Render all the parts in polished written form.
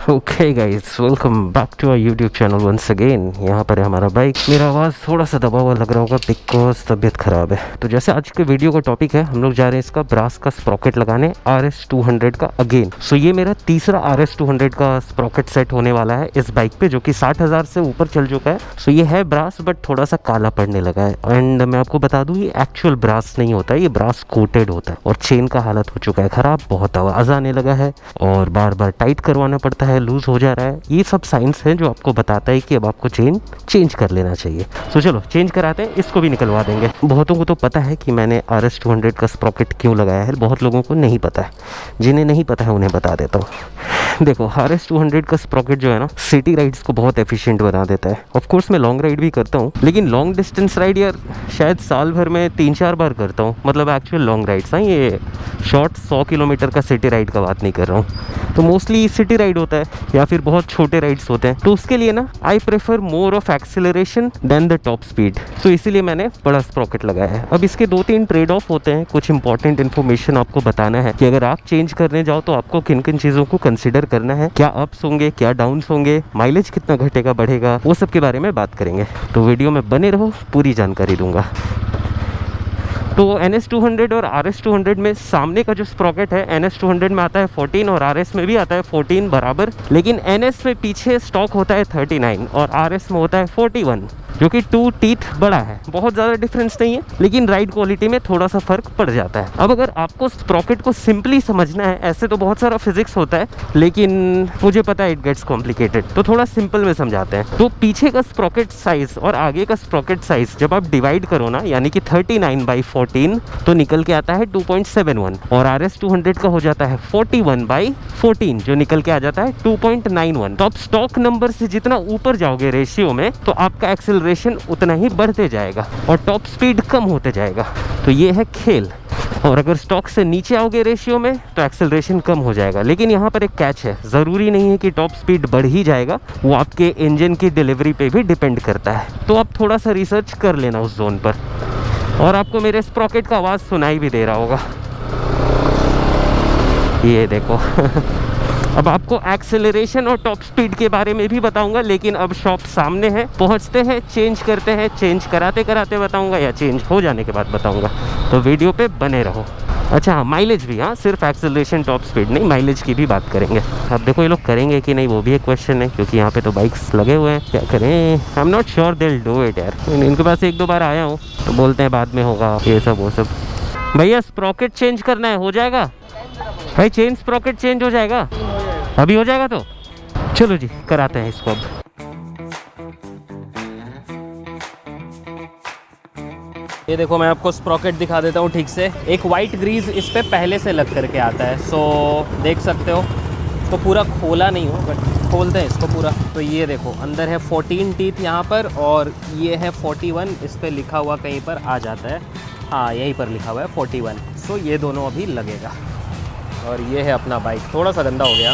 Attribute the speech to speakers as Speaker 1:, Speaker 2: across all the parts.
Speaker 1: Okay guys, welcome back to our YouTube channel once again. यहाँ पर है हमारा बाइक। मेरा आवाज़ थोड़ा सा दबा हुआ लग रहा होगा बिकॉज तबीयत ख़राब है। तो जैसे आज के वीडियो का टॉपिक है, हम लोग जा रहे हैं इसका ब्रास का स्प्रॉकेट लगाने RS200 का अगेन। सो ये मेरा तीसरा RS200 का स्प्रॉकेट सेट होने वाला है इस बाइक पे, जो कि 60,000 से ऊपर चल चुका है। सो ये है ब्रास, बट थोड़ा सा काला पड़ने लगा है। एंड मैं आपको बता दूँ, ये एक्चुअल ब्रास नहीं होता है, ये ब्रास कोटेड होता है। और चेन का हालत हो चुका है ख़राब, बहुत आवाज़ आने लगा है और बार बार टाइट करवाना पड़ता है, लूज़ हो जा रहा है। ये सब साइंस हैं जो आपको बताता है कि अब आपको चेन चेंज कर लेना चाहिए। सो चलो चेंज कराते हैं, इसको भी निकलवा देंगे। बहुतों को तो पता है कि मैंने RS200 का स्प्रॉकेट क्यों लगाया है, बहुत लोगों को नहीं पता है। जिन्हें नहीं पता है उन्हें बता देता हूँ। देखो, RS200 का स्प्रॉकेट जो है ना, सिटी राइड्स को बहुत एफिशिएंट बना देता है। ऑफ कोर्स मैं लॉन्ग राइड भी करता हूँ, लेकिन लॉन्ग डिस्टेंस राइड यार शायद साल भर में 3-4 बार करता हूँ। मतलब एक्चुअल लॉन्ग राइड्स, हाँ, ये शॉर्ट 100 किलोमीटर का सिटी राइड का बात नहीं कर रहा हूँ। तो मोस्टली सिटी राइड होता है या फिर बहुत छोटे राइड्स होते हैं। तो उसके लिए ना I prefer more of acceleration than the top speed. So इसीलिए मैंने बड़ा स्प्रॉकेट लगाया है। अब इसके 2-3 ट्रेड ऑफ होते हैं। कुछ इंपॉर्टेंट इन्फॉर्मेशन आपको बताना है कि अगर आप चेंज करने जाओ तो आपको किन किन चीज़ों को कंसिडर करना है, क्या अप्स होंगे, क्या डाउन्स होंगे, माइलेज कितना घटेगा बढ़ेगा, वो सब के बारे में बात करेंगे। तो वीडियो में बने रहो, पूरी जानकारी दूंगा। तो NS200 और RS200 में सामने का जो स्प्रॉकेट है, NS200 में आता है 14 और RS में भी आता है 14 बराबर। लेकिन NS में पीछे स्टॉक होता है 39 और RS में होता है 41, जो कि 2 टीथ बड़ा है। बहुत ज़्यादा डिफरेंस नहीं है, लेकिन राइड क्वालिटी में थोड़ा सा फर्क पड़ जाता है। अब अगर आपको स्प्रॉकेट को सिंपली समझना है, ऐसे तो बहुत सारा फिजिक्स होता है, लेकिन मुझे पता है इट गेट्स कॉम्प्लिकेटेड, तो थोड़ा सिंपल में समझाते हैं। तो पीछे का स्प्रॉकेट साइज और आगे का स्प्रॉकेट साइज जब आप डिवाइड करो ना, यानी कि 39/14, तो निकल के आता है 2.71 और RS200 का हो जाता है 41/14, जो निकल के आ जाता है 2.91। तो आप स्टॉक नंबर से जितना ऊपर जाओगे रेशियो में, तो आपका एक्सेलरेशन उतना ही बढ़ते जाएगा और टॉप स्पीड कम होते जाएगा। तो ये है खेल। और अगर स्टॉक से नीचे आओगे रेशियो में, तो एक्सेलरेशन कम हो जाएगा। लेकिन यहाँ पर एक कैच है, ज़रूरी नहीं है कि टॉप स्पीड बढ़ ही जाएगा, वो आपके इंजन की डिलीवरी पे भी डिपेंड करता है। तो आप थोड़ा सा रिसर्च कर लेना उस जोन पर। और आपको मेरे स्प्रॉकेट का आवाज़ सुनाई भी दे रहा होगा, ये देखो। अब आपको एक्सेलरेशन और टॉप स्पीड के बारे में भी बताऊंगा, लेकिन अब शॉप सामने है, पहुंचते हैं, चेंज करते हैं। चेंज कराते कराते बताऊंगा या चेंज हो जाने के बाद बताऊंगा, तो वीडियो पे बने रहो। अच्छा हाँ, माइलेज भी, हाँ, सिर्फ एक्सेलरेशन टॉप स्पीड नहीं, माइलेज की भी बात करेंगे। अब देखो ये लोग करेंगे कि नहीं, वो भी एक क्वेश्चन है, क्योंकि यहाँ पे तो बाइक्स लगे हुए हैं। क्या करें, आई am not sure they will do it यार। इनके पास 1-2 बार आया हूँ, तो बोलते हैं बाद में होगा, ये सब वो सब। भैया स्प्रॉकेट चेंज करना है, हो जाएगा भाई? चेन स्प्रॉकेट चेंज हो जाएगा? अभी हो जाएगा तो चलो जी, कराते हैं इसको। अब ये देखो, मैं आपको स्प्रॉकेट दिखा देता हूँ ठीक से। एक वाइट ग्रीज इस पे पहले से लग करके आता है, सो देख सकते हो। तो पूरा खोला नहीं हो, बट खोलते हैं इसको पूरा। तो ये देखो, अंदर है 14 टीथ यहाँ पर, और ये है 41, इस पे लिखा हुआ कहीं पर आ जाता है, हाँ यहीं पर लिखा हुआ है 41। सो ये दोनों अभी लगेगा। और ये है अपना बाइक, थोड़ा सा गंदा हो गया।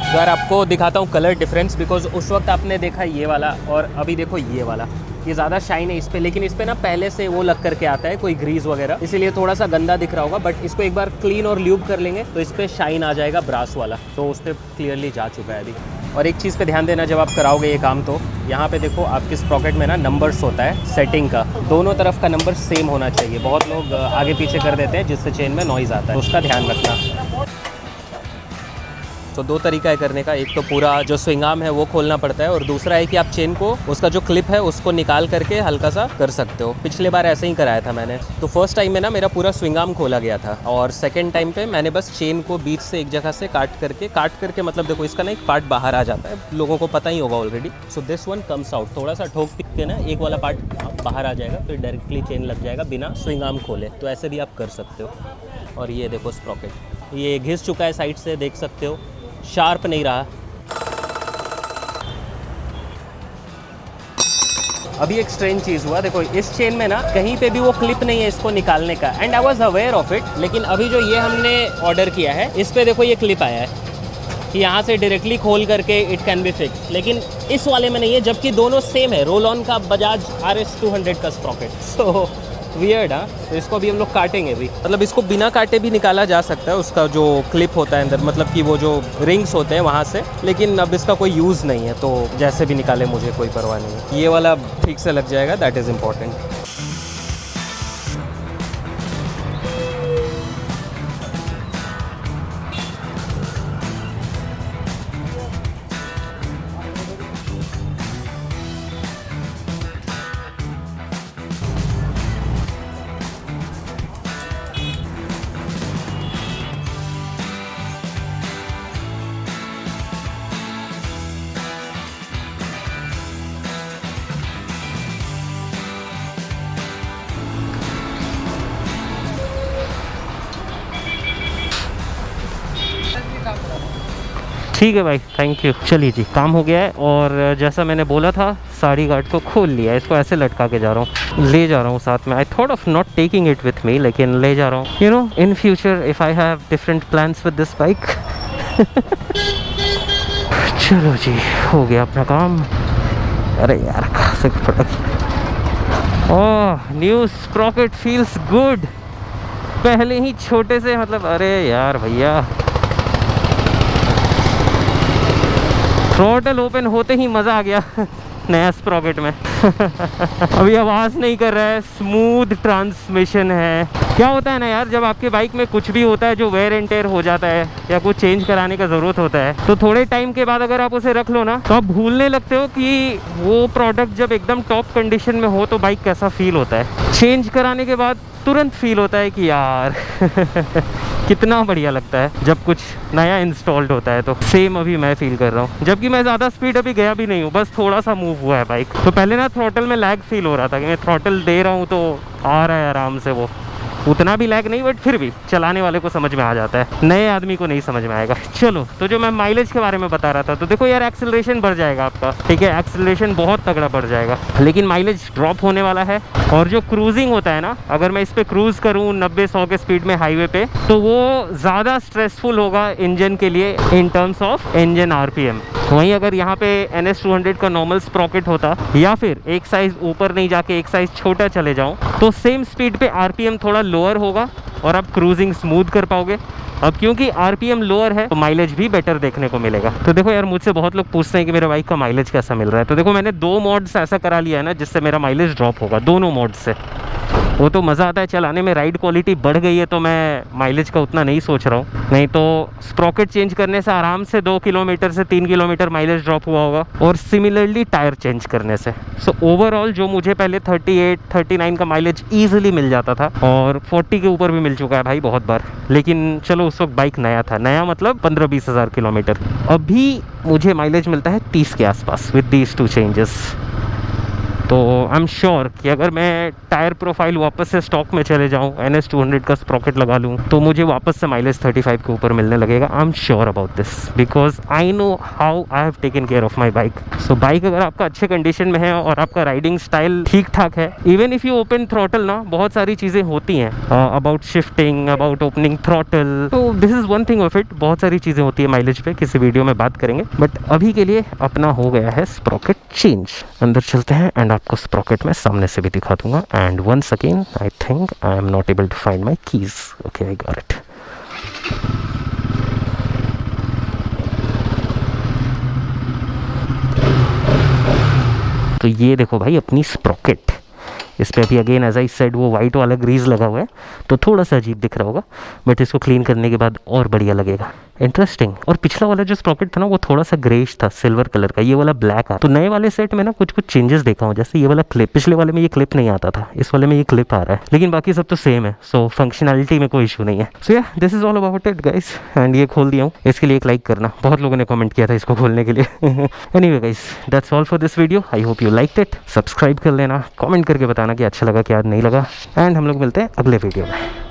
Speaker 1: अगर आपको दिखाता हूँ कलर डिफरेंस, बिकॉज उस वक्त आपने देखा ये वाला और अभी देखो ये वाला, ये ज़्यादा शाइन है इस पे, लेकिन इस पे ना पहले से वो लग करके आता है कोई ग्रीस वगैरह, इसीलिए थोड़ा सा गंदा दिख रहा होगा। बट इसको एक बार क्लीन और ल्यूब कर लेंगे तो इस पे शाइन आ जाएगा ब्रास वाला, तो उस पर क्लियरली जा चुका है अभी। और एक चीज़ पे ध्यान देना जब आप कराओगे ये काम, तो यहाँ पे देखो आपके स्प्रॉकेट में ना नंबर्स होता है सेटिंग का, दोनों तरफ का नंबर सेम होना चाहिए। बहुत लोग आगे पीछे कर देते हैं, जिससे चेन में नॉइज़ आता है, तो उसका ध्यान रखना। तो 2 तरीका है करने का, एक तो पूरा जो स्विंग आर्म है वो खोलना पड़ता है, और दूसरा है कि आप चेन को, उसका जो क्लिप है उसको निकाल करके हल्का सा कर सकते हो। पिछले बार ऐसे ही कराया था मैंने। तो फर्स्ट टाइम में ना मेरा पूरा स्विंग आर्म खोला गया था, और सेकंड टाइम पे मैंने बस चेन को बीच से एक जगह से काट करके मतलब देखो इसका ना एक पार्ट बाहर आ जाता है, लोगों को पता ही होगा already. So this one comes out, थोड़ा सा ठोक के ना एक वाला पार्ट बाहर आ जाएगा, फिर डायरेक्टली चेन लग जाएगा बिना स्विंग आर्म खोले। तो ऐसे भी आप कर सकते हो। और ये देखो स्प्रॉकेट, ये घिस चुका है साइड से, देख सकते हो, शार्प नहीं रहा। अभी एक स्ट्रेंज चीज़ हुआ, देखो इस चेन में ना कहीं पे भी वो क्लिप नहीं है इसको निकालने का, and I was aware of it. लेकिन अभी जो ये हमने ऑर्डर किया है, इस पे देखो ये क्लिप आया है कि यहाँ से डायरेक्टली खोल करके इट कैन बी फिक्स, लेकिन इस वाले में नहीं है, जबकि दोनों सेम है, रोल ऑन का बजाज RS200 का स्प्रॉकेट। So
Speaker 2: weird. हाँ, तो इसको अभी हम लोग काटेंगे भी, मतलब इसको बिना काटे भी निकाला जा सकता है, उसका जो क्लिप होता है अंदर, मतलब कि वो जो रिंग्स होते हैं वहाँ से, लेकिन अब इसका कोई यूज़ नहीं है, तो जैसे भी निकाले मुझे कोई परवाह नहीं है। ये वाला ठीक से लग जाएगा, दैट इज़ इम्पॉर्टेंट।
Speaker 1: ठीक है भाई, थैंक यू। चलिए जी, काम हो गया है। और जैसा मैंने बोला था, साड़ी गार्ड को खोल लिया है, इसको ऐसे लटका के जा रहा हूँ, ले जा रहा हूँ साथ में। I thought of not taking it with me, लेकिन ले जा रहा हूँ। You know, in future if I have different plans with this bike. चलो जी, हो गया अपना काम। अरे यार, कहाँ से फटक। ओह, न्यू स्प्रॉकेट फील्स गुड। पहले ही छोटे से, मतलब अरे यार भैया, थ्रॉटल ओपन होते ही मज़ा आ गया नया स्प्रॉकेट में। अभी आवाज़ नहीं कर रहा है, स्मूथ ट्रांसमिशन है। क्या होता है ना यार, जब आपके बाइक में कुछ भी होता है जो वेयर एंड टेयर हो जाता है या कुछ चेंज कराने का ज़रूरत होता है, तो थोड़े टाइम के बाद अगर आप उसे रख लो ना, तो आप भूलने लगते हो कि वो प्रोडक्ट जब एकदम टॉप कंडीशन में हो तो बाइक कैसा फील होता है। चेंज कराने के बाद तुरंत फील होता है कि यार कितना बढ़िया लगता है जब कुछ नया इंस्टॉल्ड होता है। तो सेम अभी मैं फील कर रहा हूँ, जबकि मैं ज़्यादा स्पीड अभी गया भी नहीं हूँ, बस थोड़ा सा मूव हुआ है बाइक। तो पहले ना थ्रॉटल में लैग फील हो रहा था कि मैं थ्रॉटल दे रहा हूँ तो आ रहा है आराम से, वो उतना भी लैग नहीं, बट फिर भी चलाने वाले को समझ में आ जाता है, नए आदमी को नहीं समझ में आएगा। चलो, तो जो मैं माइलेज के बारे में बता रहा था, तो देखो यार, एक्सेलरेशन बढ़ जाएगा आपका, ठीक है, एक्सेलरेशन बहुत तगड़ा बढ़ जाएगा, लेकिन माइलेज ड्रॉप होने वाला है। और जो क्रूजिंग होता है ना, अगर मैं इस पर क्रूज़ करूँ 90-100 के स्पीड में हाईवे पे, तो वो ज़्यादा स्ट्रेसफुल होगा इंजन के लिए in terms of engine RPM। वहीं अगर यहाँ पे NS200 का नॉर्मल स्प्रॉकेट होता, या फिर एक साइज़ ऊपर नहीं जाके एक साइज़ छोटा चले जाऊँ, तो सेम स्पीड पे RPM थोड़ा लोअर होगा और आप क्रूजिंग स्मूथ कर पाओगे। अब क्योंकि RPM लोअर है तो माइलेज भी बेटर देखने को मिलेगा। तो देखो यार, मुझसे बहुत लोग पूछते हैं कि मेरे बाइक का माइलेज कैसा मिल रहा है, तो देखो मैंने 2 मोड्स ऐसा करा लिया है ना, जिससे मेरा माइलेज ड्रॉप होगा दोनों मोड से। वो तो मज़ा आता है चलाने में, राइड क्वालिटी बढ़ गई है तो मैं माइलेज का उतना नहीं सोच रहा हूँ, नहीं तो स्प्रॉकेट चेंज करने से आराम से 2 किलोमीटर से 3 किलोमीटर माइलेज ड्रॉप हुआ होगा, और सिमिलरली टायर चेंज करने से। सो ओवरऑल जो मुझे पहले 38-39 का माइलेज ईजिली मिल जाता था, और 40 के ऊपर भी मिल चुका है भाई बहुत बार, लेकिन चलो उस वक्त बाइक नया था, नया मतलब 15-20 हज़ार किलोमीटर। अभी मुझे माइलेज मिलता है 30 के आसपास विद दीज 2 चेंजेस। तो आई एम श्योर कि अगर मैं टायर प्रोफाइल वापस से स्टॉक में चले जाऊँ, NS200 का स्प्रॉकेट लगा लूँ, तो मुझे वापस से माइलेज 35 के ऊपर मिलने लगेगा। I am sure about this, because I know how I have taken care of my bike. So bike अगर आपका अच्छे कंडीशन में है और आपका राइडिंग स्टाइल ठीक ठाक है, even if you open throttle ना, बहुत सारी चीज़ें होती हैं about shifting, about opening throttle, तो this is one thing of it. बहुत सारी चीज़ें होती है माइलेज पे, किसी वीडियो में बात करेंगे, बट अभी के लिए अपना हो गया है स्प्रॉकेट चेंज। अंदर चलते हैं एंड आपको स्प्रॉकेट में सामने से भी दिखा दूंगा। And once again I think I am not able to find my keys. Okay, I got it. तो ये देखो भाई अपनी स्प्रॉकेट, इस पर अभी अगेन एज आई सेड वो वाइट वाला ग्रीज लगा हुआ है, तो थोड़ा सा अजीब दिख रहा होगा, बट इसको क्लीन करने के बाद और बढ़िया लगेगा, इंटरेस्टिंग। और पिछला वाला जो स्प्रॉकेट था ना, वो थोड़ा सा ग्रेश था, सिल्वर कलर का, ये वाला ब्लैक आ। तो नए वाले सेट में ना कुछ कुछ चेंजेस देखा हूँ, जैसे ये वाला क्लिप, पिछले वाले में ये क्लिप नहीं आता था, इस वाले में ये क्लिप आ रहा है, लेकिन बाकी सब तो सेम है। सो फंक्शनैलिटी में कोई इशू नहीं है। सो या this is all about it guys, and ये खोल दिया हूँ, इसके लिए एक लाइक करना, बहुत लोगों ने कमेंट किया था इसको खोलने के लिए। Anyway guys, that's all for this video. I hope you liked it. Subscribe कर लेना, कमेंट करके बताना कि अच्छा लगा क्या नहीं लगा, एंड हम लोग मिलते हैं अगले वीडियो में।